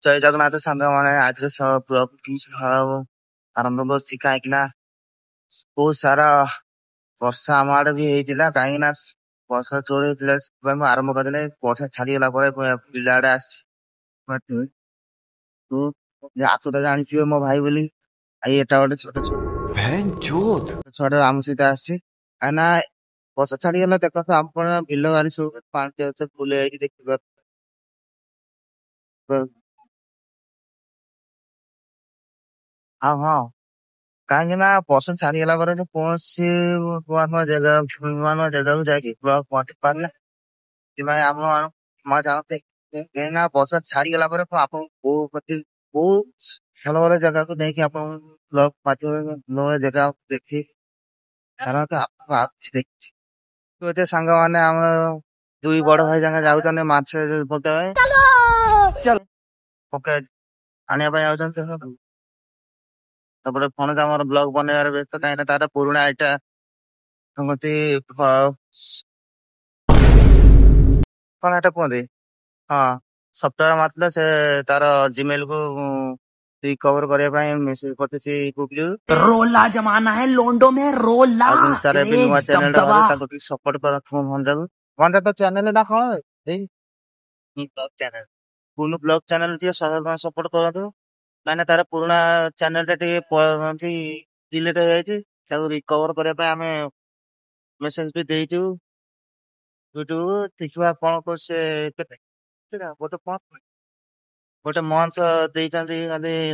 ଜୟ ଜଗନ୍ନାଥ ସାଙ୍ଗମାନେ ଆଜିର ବ୍ଲଗ ଆରମ୍ଭ କରୁଛି କାହିଁକି ନା ବହୁତ ସାରା ବର୍ଷା ଆମ ଆଡେ ବି ହେଇଥିଲା କାହିଁକି ନା ବର୍ଷା ଜୋର ହେଇଥିଲା ସେଥିପାଇଁ ମୁଁ ଆରମ୍ଭ କରିଦେଲେ ବର୍ଷା ଛାଡିଗଲା ପରେ ବିଲ ଆଡେ ଆସିଛି। ତୁ ଆକୁ ତ ଜାଣିଥିବେ ମୋ ଭାଇ ବୋଲି ଏଟା ଗୋଟେ ଛୋଟ ଛୁଆଟେ ଆମ ସହିତ ଆସିଛି କାହିଁକି ନା ବର୍ଷା ଛାଡିଗଲା ଦେଖନ୍ତୁ ଆପଣ ବିଲ ବାରି ସବୁ ପାଣି ଫୁଲ ହେଇକି ଦେଖିପାରୁ ହଁ କାହିଁକି ନା ବର୍ଷା ଛାଡିଗଲା ପରେ କୌଣସି ନୂଆ ଜାଗାକୁ ଯାଇକି ପହଞ୍ଚି ପାରିଲେ ସେଥିପାଇଁ ଆମ ମା ଜାଣନ୍ତି କାହିଁକି ନା ବର୍ଷା ଛାଡିଗଲା ପରେ ଆପଣଙ୍କୁ ବହୁତ ଭଲ ଭଲ ଜାଗାକୁ ନେଇକି ଆପଣଙ୍କୁ ବ୍ଲଗ ମାଧ୍ୟମରେ ନୂଆ ଜାଗା ଦେଖି ସାଧାରଣତଃ ଆପଣଙ୍କୁ ଆଉ କିଛି ଦେଖିଛି ଏତେ ସାଙ୍ଗମାନେ ଆମ ଦୁଇ ବଡ ଭାଇ ଯାକ ଯାଉଛନ୍ତି ମାଛ ପକେଇ ଆଣିବା ପାଇଁ ଯାଉଛନ୍ତି। ତାପରେ ଫୋନ ଆମର ବ୍ଲଗ ବନେଇବାର ବ୍ୟସ୍ତ କାହିଁକିନା ତାର ପୁରୁଣା ଏଇଟା କଣ ଏଟା କୁହନ୍ତି ହଁ ସଫ୍ଟୱେର ମାରିଥିଲେ ସେ ତାର ଜିମେଲ କୁ ରିକଭର କରିବା ପାଇଁ ମେସେଜ କରିଛି ଗୁଗଲ रोला जमाना है लोंडो में रोला ଆଉ କିନ୍ତୁ ତାର ଏବେ ନୂଆ ଚ୍ୟାନେଲ ଟା दबदबा। ବାହାରିଛି ତାକୁ ଟିକେ ସପୋର୍ଟ କର ଭଞ୍ଜାକୁ ତ ଚ୍ୟାନେଲ ନା କଣ ଏଇ ବ୍ଲଗ ଚ୍ୟାନେଲ ବ୍ଲଗ ଚ୍ୟାନେଲ ଟିକେ ସପୋର୍ଟ କରନ୍ତୁ କାହିଁକିନା ତାର ପୁରୁଣା ଚ୍ୟାନେଲ ଟା ଟିକେ ଡିଲେଟ ହେଇଯାଇଛି ତାକୁ ରିକଭର କରିବା ପାଇଁ ଆମେ ମେସେଜ ବି ଦେଇଛୁ ୟୁଟ୍ୟୁବ ଦେଖିବା କଣ କରୁଛେ ଗୋଟେ ମନ୍ଥ ଦେଇଛନ୍ତି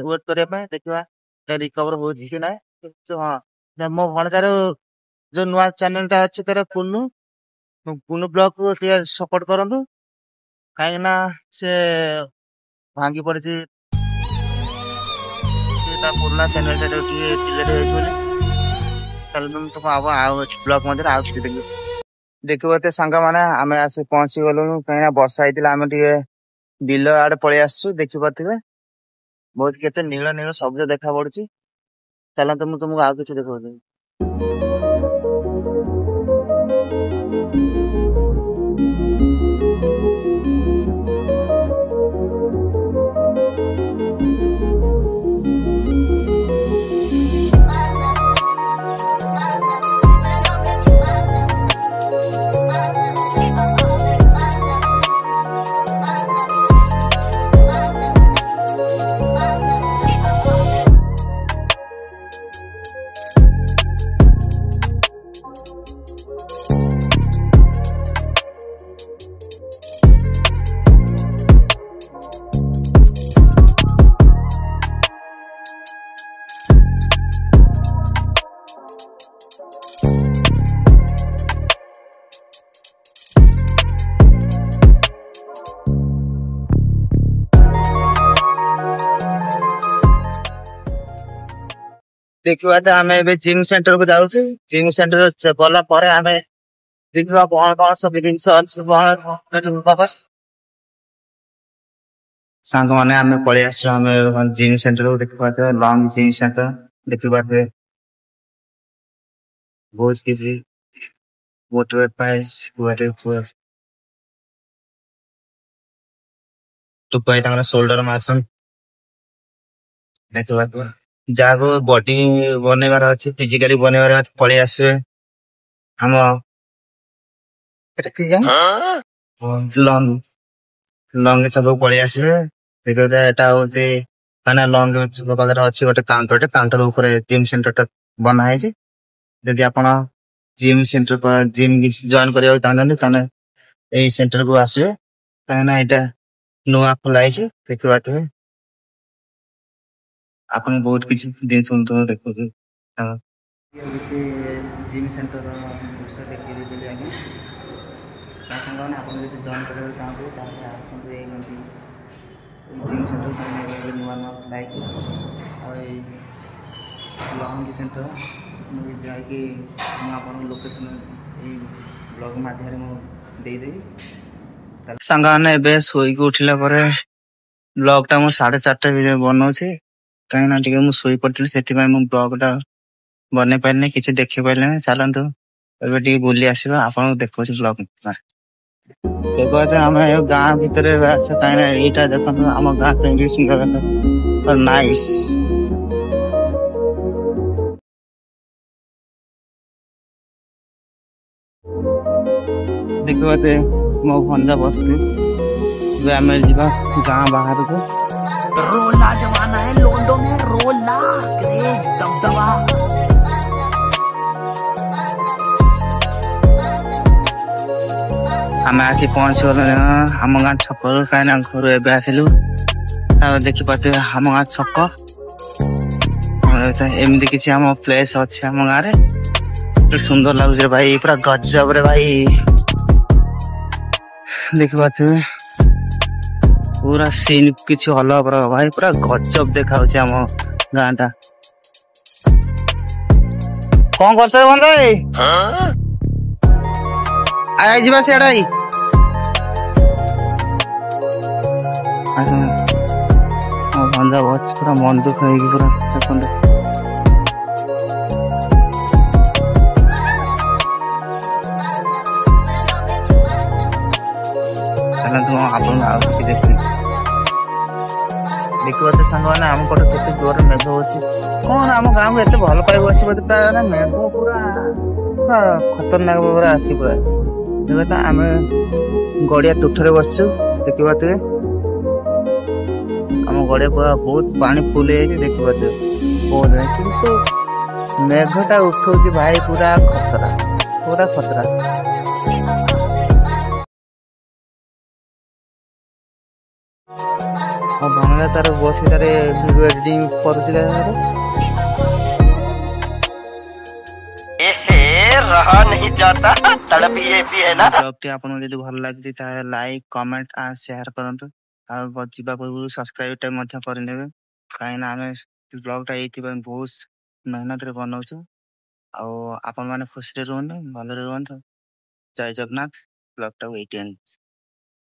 ୱେଟ କରିବା ପାଇଁ ଦେଖିବା ରିକଭର ହଉଛି କି ନାହିଁ ହଁ ମୋ ଭଣଜାର ଯୋଉ ନୂଆ ଚ୍ୟାନେଲ ଟା ଅଛି ତାର ପୁନୁ ବ୍ଲଗ କୁ ଟିକେ ସପୋର୍ଟ କରନ୍ତୁ କାହିଁକି ନା ସେ ଭାଙ୍ଗି ପଡିଛି ତା ପୁରୁଣା ଚ୍ୟାନେଲ ଟା ଟିକେ ଡିଲେଟ ହେଇଯାଇଛି ବୋଲି ଆଉ ବ୍ଲଗ ମଧ୍ୟରେ ଆଉ କିଛି ଦେଖିବ ଏତେ ସାଙ୍ଗମାନେ ଆମେ ଆସି ପହଞ୍ଚି ଗଲୁଣୁ କାହିଁକିନା ବର୍ଷା ହେଇଥିଲା ଆମେ ଟିକେ ବିଲ ଆଡେ ପଳେଇ ଆସିଛୁ ଦେଖିପାରୁଥିବେ ବହୁତ କେତେ ନୀଳ ନୀଳ ସବୁଜ ଦେଖା ପଡୁଛି ଚାଲନ୍ତୁ ମୁଁ ତୁମକୁ ଆଉ କିଛି ଦେଖାଉଛି। ଦେଖିବା ତ ଆମେ ଏବେ ଜିମ୍ ସେଣ୍ଟର କୁ ଯାଉଛୁ ଜିମ୍ ସେଣ୍ଟର ଗଲା ପରେ ଆମେ ଦେଖିବା କଣ କଣ ସବୁ ଜିନିଷ ଅଛି ସାଙ୍ଗମାନେ ଆମେ ପଳେଇ ଆସିଛୁ ଆମେ ଜିମ୍ ସେଣ୍ଟର କୁ ଦେଖିପାରୁଥିବେ ଲଙ୍ଗ ଜିମ୍ ସେଣ୍ଟର ଦେଖିପାରୁଥିବେ ବହୁତ କିଛି ମୋଟିଭେଟ ପାଇଁ ତାଙ୍କର ସୋଲ୍ଡର ମାରୁଛନ୍ତି ଦେଖିପାରୁଥିବେ ଯାହାକୁ ବଡି ବନେଇବାର ଅଛି ଫିଜିକାଲି ବନେଇବାର ଅଛି ପଳେଇ ଆସିବେ ଆମ ଲଙ୍ଗ ସବୁ ପଳେଇ ଆସିବେ ଦେଖିବେ ଏଟା ହଉଛି ମାନେ ଲଙ୍ଗ ପାଖରେ ଅଛି ଗୋଟେ କାଉଣ୍ଟର ଉପରେ ଜିମ୍ ସେଣ୍ଟର ଟା ବନା ହେଇଛି ଯଦି ଆପଣ ଜିମ୍ ଜଏନ କରିବାକୁ ଚାହୁଁଛନ୍ତି ତାହେଲେ ଏଇ ସେଣ୍ଟର କୁ ଆସିବେ କାହିଁକିନା ଏଇଟା ନୂଆ ଖୋଲା ହେଇଛି ଦେଖିପାରୁଥିବେ ଆପଣ ବହୁତ କିଛି ଜିନିଷ ଦେଖୁଛୁ କିଛି ଜିମ୍ ସେଣ୍ଟର ଦୃଶ୍ୟ ଦେଖେଇ ଦେଇଥିଲି ଆଜ୍ଞା ତା ସାଙ୍ଗମାନେ ଆପଣ ଯଦି ଜଏନ୍ କରିବାକୁ ଚାହୁଁଥିବେ ତାହେଲେ ଆସନ୍ତୁ ଏଇ ଜିମ୍ ସେଣ୍ଟର ନୂଆ ଖୋଲା ହେଇଛି ଆଉ ଏଇ ଲଙ୍ଗ ସେଣ୍ଟର ମୁଁ ଯାଇକି ମୁଁ ଆପଣଙ୍କ ଲୋକେସନ ଏଇ ବ୍ଲଗ ମାଧ୍ୟମରେ ମୁଁ ଦେଇଦେବି ସାଙ୍ଗମାନେ ଏବେ ଶୋଇକି ଉଠିଲା ପରେ ବ୍ଲଗ ଟା ମୁଁ 4:30 ବନଉଛି କାହିଁକିନା ଟିକେ ମୁଁ ଶୋଇ ପଡିଥିଲି ସେଥିପାଇଁ ମୁଁ ବ୍ଲଗ ଟା ବନେଇ ପାରିନି କିଛି ଦେଖି ପାରିଲିନି ଚାଲନ୍ତୁ ଏବେ ଟିକେ ବୁଲି ଆସିବା ଆପଣଙ୍କୁ ଦେଖଉଛି ବ୍ଲଗ। देखो तो हम गाँव भीतर कहीं यहाँ देखो आम गाँ कहीं सुंदर और नाइस देखो मो भंजा बसती आम जा गाँ बाहर को रोला जमाना है लोंडो में रोला क्रेज दबदबा आम आसी पहुंच गल आम गाँ छक कहीं घर एवं आसलु देखिपे आम गाँ छक एमती किसी आम प्लेस अच्छे आम गाँव में सुंदर लगुच रे भाई पूरा गजब रे भाई देखिपे पूरा सीन किसी अलग भाई पूरा गजब देखा आम गाँ टा कौन कर जा सियाड़ा भंजा बस पूरा मन दुख हो पूरा देखते चलते आप देखिए तो सांग मैंने आम कटे के जोर मेघ हो कौन आम गाँव को एत भल पाइब अच्छे बोलते मेघ पूरा खतरनाक भाव आसी पूरा देख तो आम गड़िया तुठरे बसचु देखिए आम गड़िया पूरा बहुत पानी फुल देखिए बहुत किंतु मेघटा उठा भाई पूरा खतरा पूरा खतरा भंगा तार बस तार वीडियो एडिटिंग रहा नहीं जाता तड़प ही ऐसी है ना ब्लॉग आपको जब भल लगी लाइक कमेंट आ शेयर करंतु जा पूर्व सब्सक्राइब करने कहीं आम ब्लॉग बहुत मेहनत बनाऊँ आपण मैंने खुशी रुहतु भले रुहतु जय जगन्नाथ ब्लॉग टाइम